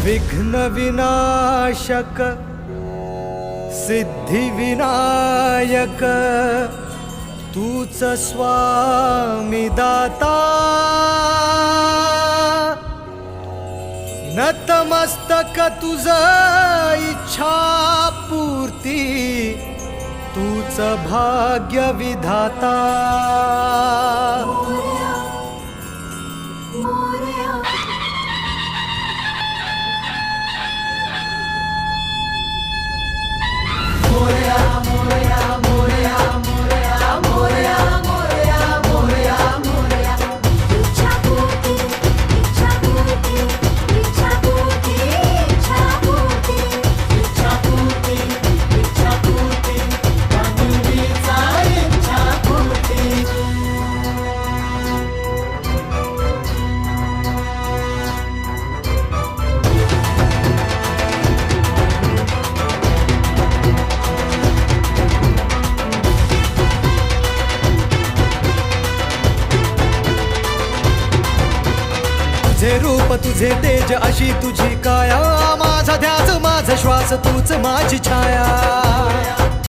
विघ्न विनाशक सिद्धि विनायक तूच स्वामी दाता नतमस्तक तुझ इच्छा पूर्ती तूच भाग्य विधाता तुझे रूप तुझे तेज अशी तुझी काया माझा ध्यास माझा श्वास तूच माझी छाया